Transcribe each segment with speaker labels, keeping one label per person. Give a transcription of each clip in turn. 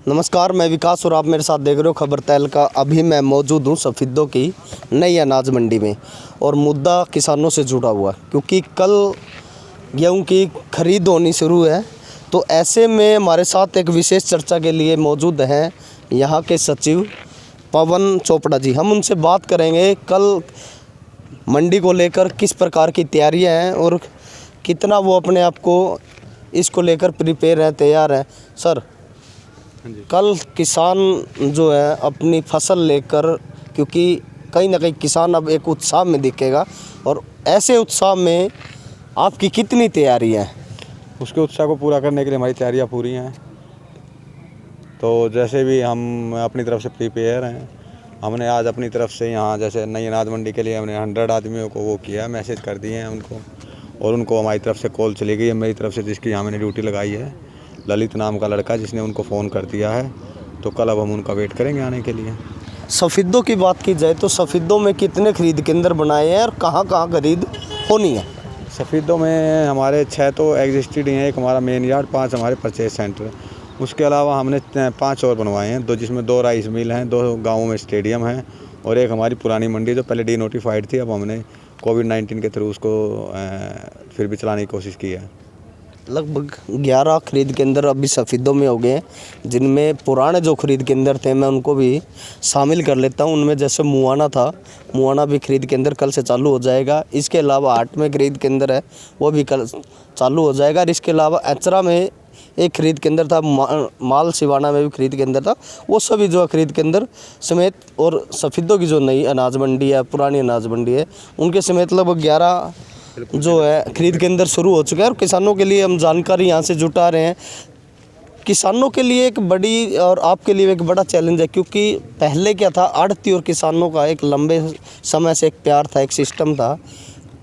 Speaker 1: नमस्कार, मैं विकास और आप मेरे साथ देख रहे हो खबर तहल का। अभी मैं मौजूद हूँ सफीदों की नई अनाज मंडी में और मुद्दा किसानों से जुड़ा हुआ क्योंकि कल गेहूं की खरीद होनी शुरू है। तो ऐसे में हमारे साथ एक विशेष चर्चा के लिए मौजूद हैं यहाँ के सचिव पवन चोपड़ा जी। हम उनसे बात करेंगे कल मंडी को लेकर किस प्रकार की तैयारियाँ हैं और कितना वो अपने आप को इसको लेकर प्रिपेयर हैं, तैयार हैं। सर, कल किसान जो है अपनी फसल लेकर, क्योंकि कहीं ना कहीं किसान अब एक उत्साह में दिखेगा, और ऐसे उत्साह में आपकी कितनी तैयारी है?
Speaker 2: उसके उत्साह को पूरा करने के लिए हमारी तैयारियां पूरी हैं। तो जैसे भी हम अपनी तरफ से प्रिपेयर हैं। हमने आज अपनी तरफ से यहाँ जैसे नई अनाज मंडी के लिए हमने 100 आदमियों को वो किया, मैसेज कर दिए हैं उनको, और उनको हमारी तरफ से कॉल चली गई है मेरी तरफ से, जिसकी यहाँ मैंने ड्यूटी लगाई है, ललित नाम का लड़का जिसने उनको फ़ोन कर दिया है। तो कल अब हम उनका वेट करेंगे आने के लिए।
Speaker 1: सफीदों की बात की जाए तो सफीदों में कितने खरीद केंद्र बनाए हैं और कहाँ कहाँ खरीद होनी है?
Speaker 2: सफीदों में हमारे 6 तो एग्जिस्टेड हैं, एक हमारा मेन यार्ड, 5 हमारे परचेज सेंटर। उसके अलावा हमने 5 और बनवाए हैं, जिसमें 2 राइस मिल हैं, 2 गाँवों में स्टेडियम है, और एक हमारी पुरानी मंडी जो पहले डीनोटिफाइड थी, अब हमने कोविड-19 के थ्रू उसको फिर भी चलाने की कोशिश की है।
Speaker 1: लगभग 11 खरीद केंद्र अभी सफीदों में हो गए हैं, जिनमें पुराने जो खरीद केंद्र थे मैं उनको भी शामिल कर लेता हूं। उनमें जैसे मुआना था, मुआना भी खरीद केंद्र कल से चालू हो जाएगा। इसके अलावा 8 में खरीद केंद्र है, वो भी कल चालू हो जाएगा। और इसके अलावा एचरा में एक खरीद केंद्र था, माल सिवाना में भी खरीद केंद्र था। वो सभी जो खरीद केंद्र समेत, और सफीदों की जो नई अनाज मंडी है, पुरानी अनाज मंडी है, उनके समेत लगभग 11 जो है खरीद केंद्र शुरू हो चुके हैं। और किसानों के लिए हम जानकारी यहाँ से जुटा रहे हैं। किसानों के लिए एक बड़ी और आपके लिए एक बड़ा चैलेंज है, क्योंकि पहले क्या था, आढ़ती और किसानों का एक लंबे समय से एक प्यार था, एक सिस्टम था।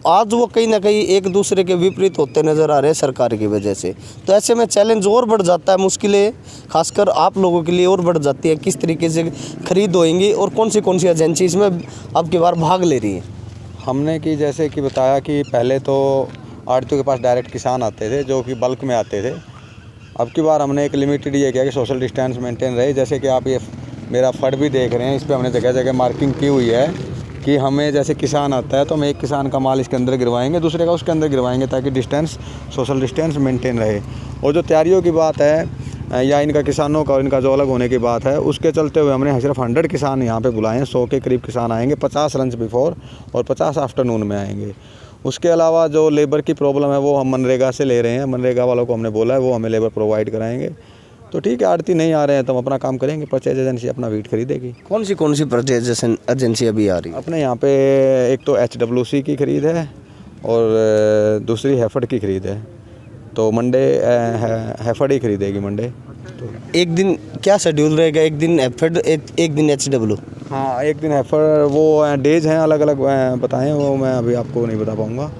Speaker 1: आज वो कहीं ना कहीं एक दूसरे के विपरीत होते नज़र आ रहे हैं सरकार की वजह से। तो ऐसे में चैलेंज और बढ़ जाता है, मुश्किलें खासकर आप लोगों के लिए और बढ़ जाती है। किस तरीके से खरीद होएंगी और कौन सी एजेंसी इसमें अब की बार भाग ले रही है?
Speaker 2: हमने कि जैसे कि बताया कि पहले तो आड़तियों के पास डायरेक्ट किसान आते थे जो कि बल्क में आते थे। अब की बार हमने एक लिमिटेड ये किया कि सोशल डिस्टेंस मेंटेन रहे। जैसे कि आप ये मेरा फड़ भी देख रहे हैं, इस पे हमने जगह जगह मार्किंग की हुई है कि हमें जैसे किसान आता है तो हम एक किसान का माल इसके अंदर गिरवाएंगे, दूसरे का उसके अंदर गिरवाएंगे, ताकि डिस्टेंस, सोशल डिस्टेंस मेंटेन रहे। और जो तैयारियों की बात है या इनका किसानों का और इनका जो अलग होने की बात है, उसके चलते हुए हमने सिर्फ 100 किसान यहाँ पे बुलाए हैं। 100 के करीब किसान आएंगे, 50 लंच बिफोर और 50 आफ्टरनून में आएंगे। उसके अलावा जो लेबर की प्रॉब्लम है वो हम मनरेगा से ले रहे हैं। मनरेगा वालों को हमने बोला है वो हमें लेबर प्रोवाइड कराएंगे। तो ठीक है, आड़ती नहीं आ रहे हैं तो हम अपना काम करेंगे, परचेज एजेंसी अपना वीट खरीदेगी।
Speaker 1: कौन सी परचेज एजेंसी अभी आ रही है?
Speaker 2: अपने यहाँ पे एक तो HWC की खरीद है और दूसरी हैफर्ड की खरीद है। तो मंडे हैफर्ड ही खरीदेगी मंडे। तो
Speaker 1: एक दिन क्या शेड्यूल रहेगा? एक दिन हैफर्ड, एक दिन HW?
Speaker 2: हाँ, एक दिन हैफर्ड। वो डेज हैं अलग अलग बताएं, वो मैं अभी आपको नहीं बता पाऊँगा।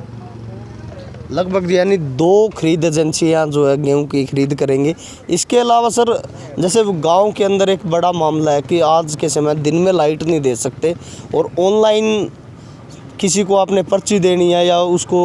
Speaker 1: लगभग यानी 2 खरीद एजेंसियाँ जो है गेहूं की खरीद करेंगी। इसके अलावा सर, जैसे गांव के अंदर एक बड़ा मामला है कि आज के समय दिन में लाइट नहीं दे सकते, और ऑनलाइन किसी को आपने पर्ची देनी है या उसको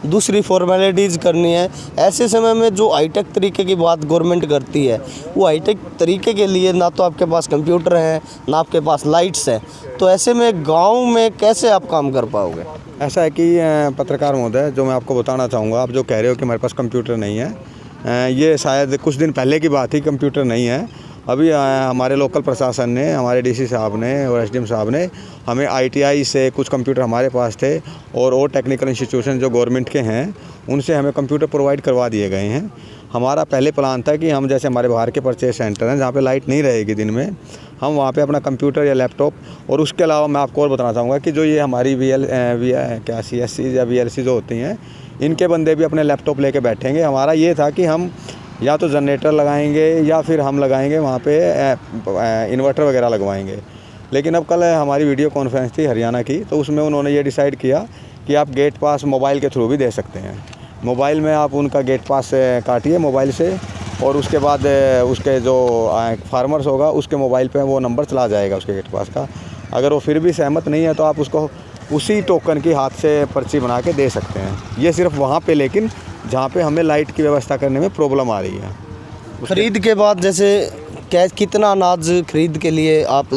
Speaker 1: दूसरी फॉर्मेलिटीज़ करनी है। ऐसे समय में जो हाईटेक तरीके की बात गवर्नमेंट करती है, वो हाईटेक तरीके के लिए ना तो आपके पास कंप्यूटर हैं, ना आपके पास लाइट्स हैं। तो ऐसे में गांव में कैसे आप काम कर पाओगे?
Speaker 2: ऐसा है कि पत्रकार महोदय, जो मैं आपको बताना चाहूँगा, आप जो कह रहे हो कि हमारे पास कंप्यूटर नहीं है, ये शायद कुछ दिन पहले की बात ही, कंप्यूटर नहीं है। अभी हमारे लोकल प्रशासन ने, हमारे DC साहब ने और SDM साहब ने हमें ITI से कुछ कंप्यूटर हमारे पास थे, और टेक्निकल इंस्टीट्यूशन जो गवर्नमेंट के हैं उनसे हमें कंप्यूटर प्रोवाइड करवा दिए गए हैं। हमारा पहले प्लान था कि हम जैसे हमारे बाहर के परचेज सेंटर हैं जहाँ पे लाइट नहीं रहेगी दिन में, हम वहाँ पे अपना कंप्यूटर या लैपटॉप, और उसके अलावा मैं आपको और बताना चाहूँगा कि जो ये हमारी CSC या VLC जो होती हैं, इनके बंदे भी अपने लैपटॉप लेके बैठेंगे। हमारा ये था कि हम या तो जनरेटर लगाएंगे या फिर हम लगाएंगे वहाँ पे इन्वर्टर वगैरह लगवाएंगे। लेकिन अब कल हमारी वीडियो कॉन्फ्रेंस थी हरियाणा की, तो उसमें उन्होंने ये डिसाइड किया कि आप गेट पास मोबाइल के थ्रू भी दे सकते हैं। मोबाइल में आप उनका गेट पास काटिए मोबाइल से, और उसके बाद उसके जो फार्मर्स होगा उसके मोबाइल पे वो नंबर चला जाएगा उसके गेट पास का। अगर वो फिर भी सहमत नहीं है तो आप उसको उसी टोकन की हाथ से पर्ची बना के दे सकते हैं। ये सिर्फ वहाँ पे, लेकिन जहाँ पे हमें लाइट की व्यवस्था करने में प्रॉब्लम आ रही है।
Speaker 1: खरीद के बाद जैसे कितना अनाज खरीद के लिए आप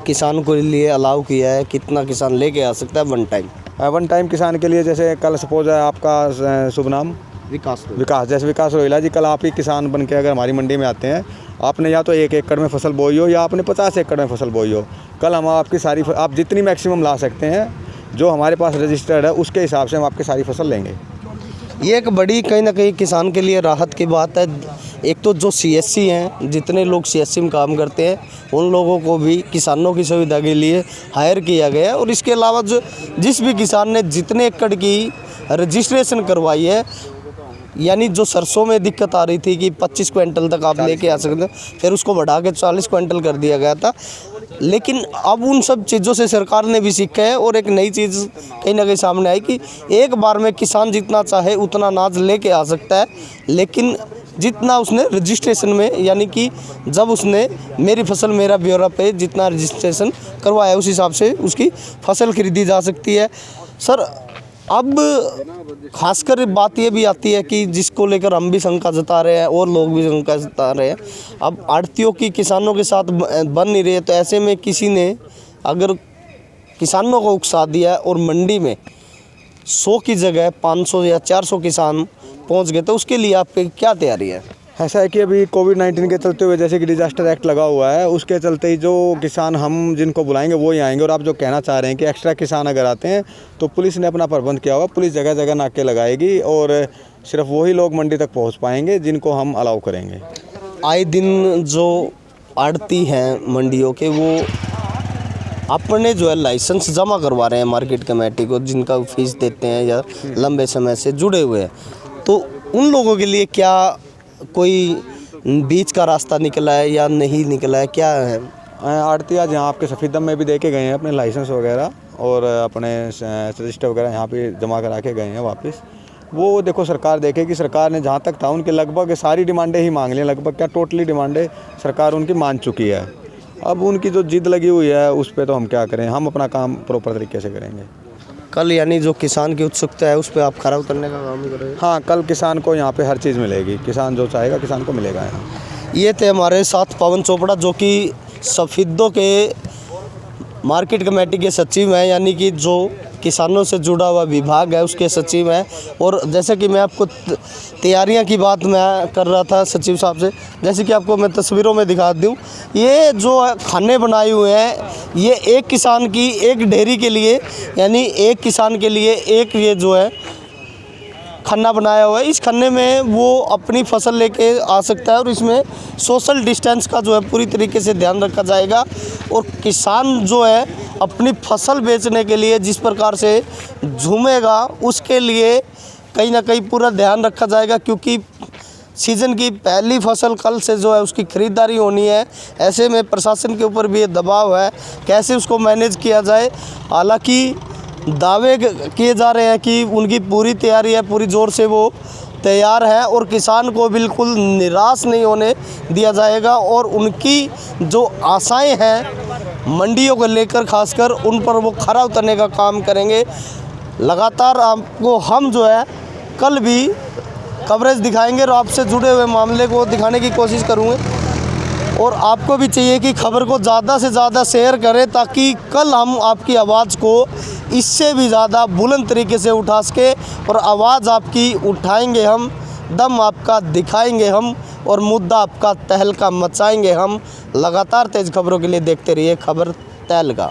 Speaker 1: किसान को लिए अलाउ किया है, कितना किसान लेके आ सकता है वन टाइम?
Speaker 2: वन टाइम किसान के लिए जैसे कल सपोज है आपका शुभ नाम
Speaker 1: विकास
Speaker 2: जैसे विकास रोहिला जी, कल आप ही किसान बन के अगर हमारी मंडी में आते हैं, आपने या तो 1 एकड़ में फसल बोई हो या आपने 50 एकड़ में फसल बोई हो, कल हम आपकी सारी आप जितनी मैक्सिमम ला सकते हैं जो हमारे पास रजिस्टर्ड है उसके हिसाब से हम आपकी सारी फसल लेंगे।
Speaker 1: ये एक बड़ी कहीं ना कहीं किसान के लिए राहत की बात है। एक तो जो CSC हैं, जितने लोग CSC में काम करते हैं, उन लोगों को भी किसानों की सुविधा के लिए हायर किया गया है। और इसके अलावा जिस भी किसान ने जितने एकड़ की रजिस्ट्रेशन करवाई है, यानी जो सरसों में दिक्कत आ रही थी कि 25 क्विंटल तक आप लेके आ सकते हैं, फिर उसको बढ़ा के 40 क्विंटल कर दिया गया था। लेकिन अब उन सब चीज़ों से सरकार ने भी सीखा है और एक नई चीज़ कहीं ना कहीं सामने आई कि एक बार में किसान जितना चाहे उतना अनाज लेके आ सकता है, लेकिन जितना उसने रजिस्ट्रेशन में, यानी कि जब उसने मेरी फसल मेरा ब्यौरा पे जितना रजिस्ट्रेशन करवाया उस हिसाब से उसकी फसल खरीदी जा सकती है। सर, अब खासकर बात ये भी आती है कि जिसको लेकर हम भी शंका जता रहे हैं और लोग भी शंका जता रहे हैं, अब आड़तियों की किसानों के साथ बन नहीं रही है। तो ऐसे में किसी ने अगर किसानों को उकसा दिया और मंडी में 100 की जगह 500 या 400 किसान पहुंच गए, तो उसके लिए आपकी क्या तैयारी है?
Speaker 2: ऐसा है कि अभी कोविड-19 के चलते हुए जैसे कि डिजास्टर एक्ट लगा हुआ है, उसके चलते ही जो किसान हम जिनको बुलाएंगे वो ही आएंगे। और आप जो कहना चाह रहे हैं कि एक्स्ट्रा किसान अगर आते हैं तो पुलिस ने अपना प्रबंध किया हुआ, पुलिस जगह जगह नाके लगाएगी और सिर्फ वही लोग मंडी तक पहुंच पाएंगे जिनको हम अलाउ करेंगे।
Speaker 1: आए दिन जो आड़ती हैं मंडियों के, वो अपने जो है लाइसेंस जमा करवा रहे हैं मार्केट कमेटी को, जिनका फीस देते हैं या लंबे समय से जुड़े हुए हैं, तो उन लोगों के लिए क्या कोई बीच का रास्ता निकला है या नहीं निकला है, क्या है?
Speaker 2: आड़ती आज यहाँ आपके सफीदम में भी दे के गए हैं अपने लाइसेंस वगैरह और अपने रजिस्टर वगैरह यहाँ पे जमा करा के गए हैं वापस। वो देखो सरकार देखेगी, सरकार ने जहाँ तक था उनके लगभग सारी डिमांडें ही मांग ली, लगभग क्या टोटली डिमांडें सरकार उनकी मान चुकी है। अब उनकी जो जिद लगी हुई है उस पर तो हम क्या करें, हम अपना काम प्रॉपर तरीके से करेंगे।
Speaker 1: कल यानी जो किसान की उत्सुकता है उस पर आप खरा उतरने का काम करेंगे?
Speaker 2: हाँ, कल किसान को यहाँ पे हर चीज़ मिलेगी, किसान जो चाहेगा किसान को मिलेगा यहाँ।
Speaker 1: ये थे हमारे साथ पवन चोपड़ा, जो कि सफीदों के मार्केट कमेटी के सचिव हैं, यानी कि जो किसानों से जुड़ा हुआ विभाग है उसके सचिव हैं। और जैसे कि मैं आपको तैयारियां की बात मैं कर रहा था सचिव साहब से, जैसे कि आपको मैं तस्वीरों में दिखा दूं, ये जो खाने बनाए हुए हैं, ये एक किसान की एक डेयरी के लिए, यानी एक किसान के लिए एक ये जो है खन्ना बनाया हुआ है। इस खन्ने में वो अपनी फसल लेके आ सकता है और इसमें सोशल डिस्टेंस का जो है पूरी तरीके से ध्यान रखा जाएगा। और किसान जो है अपनी फसल बेचने के लिए जिस प्रकार से झूमेगा, उसके लिए कहीं ना कहीं पूरा ध्यान रखा जाएगा, क्योंकि सीज़न की पहली फसल कल से जो है उसकी ख़रीदारी होनी है। ऐसे में प्रशासन के ऊपर भी ये दबाव है, कैसे उसको मैनेज किया जाए। हालांकि दावे किए जा रहे हैं कि उनकी पूरी तैयारी है, पूरी ज़ोर से वो तैयार है और किसान को बिल्कुल निराश नहीं होने दिया जाएगा। और उनकी जो आशाएं हैं मंडियों को लेकर खासकर, उन पर वो खरा उतरने का काम करेंगे। लगातार आपको हम जो है कल भी कवरेज दिखाएंगे और आपसे जुड़े हुए मामले को दिखाने की कोशिश करूँगे। और आपको भी चाहिए कि खबर को ज़्यादा से ज़्यादा शेयर करें, ताकि कल हम आपकी आवाज़ को इससे भी ज़्यादा बुलंद तरीके से उठा सके। और आवाज़ आपकी उठाएंगे हम, दम आपका दिखाएंगे हम और मुद्दा आपका तहलका मचाएंगे हम। लगातार तेज़ खबरों के लिए देखते रहिए खबर तहलका।